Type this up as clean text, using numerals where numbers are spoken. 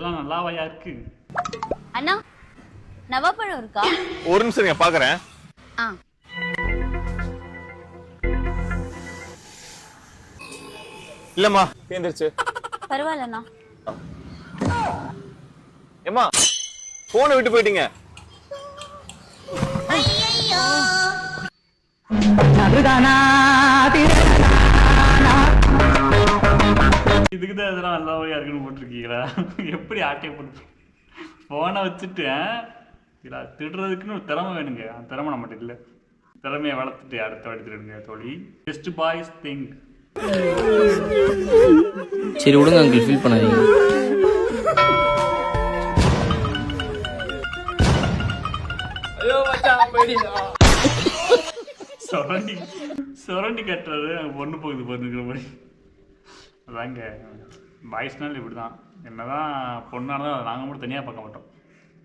இதெல்லாம் நல்லாவையா இருக்கு? அண்ணா நவாப்பழம் இருக்கா? ஒரு நிமிஷம் நீங்க பாக்குறேன். இல்லம்மா தீந்துருச்சு. பரவாயில்லண்ணா. ஏம்மா போனை விட்டு போயிட்டீங்க. இதுக்குதான் இதெல்லாம் நல்லாவையா இருக்குன்னு போட்டிருக்கீங்களா? எப்படி ஆட்டையை போட்டு போனை வச்சுட்டு திடுறதுக்குன்னு ஒரு திறமை வேணுங்க. அந்த திறமை நம்மகிட்ட இல்லை. திறமையை வளர்த்துட்டு அடுத்த எடுத்துடுங்க தோழி. Best boys think. சரி விடுங்க அங்கிள், ஃபீல் பண்ணாதீங்க. சொரண்டி கட்டுறது அங்கே பொண்ணு போகுது பொண்ணுங்கிற மாதிரி. அதாங்க பாய்ஸ்னால இப்படி தான். என்னதான் பொண்ணானதான் நாங்கள் மட்டும் தனியாக பார்க்க மாட்டோம்.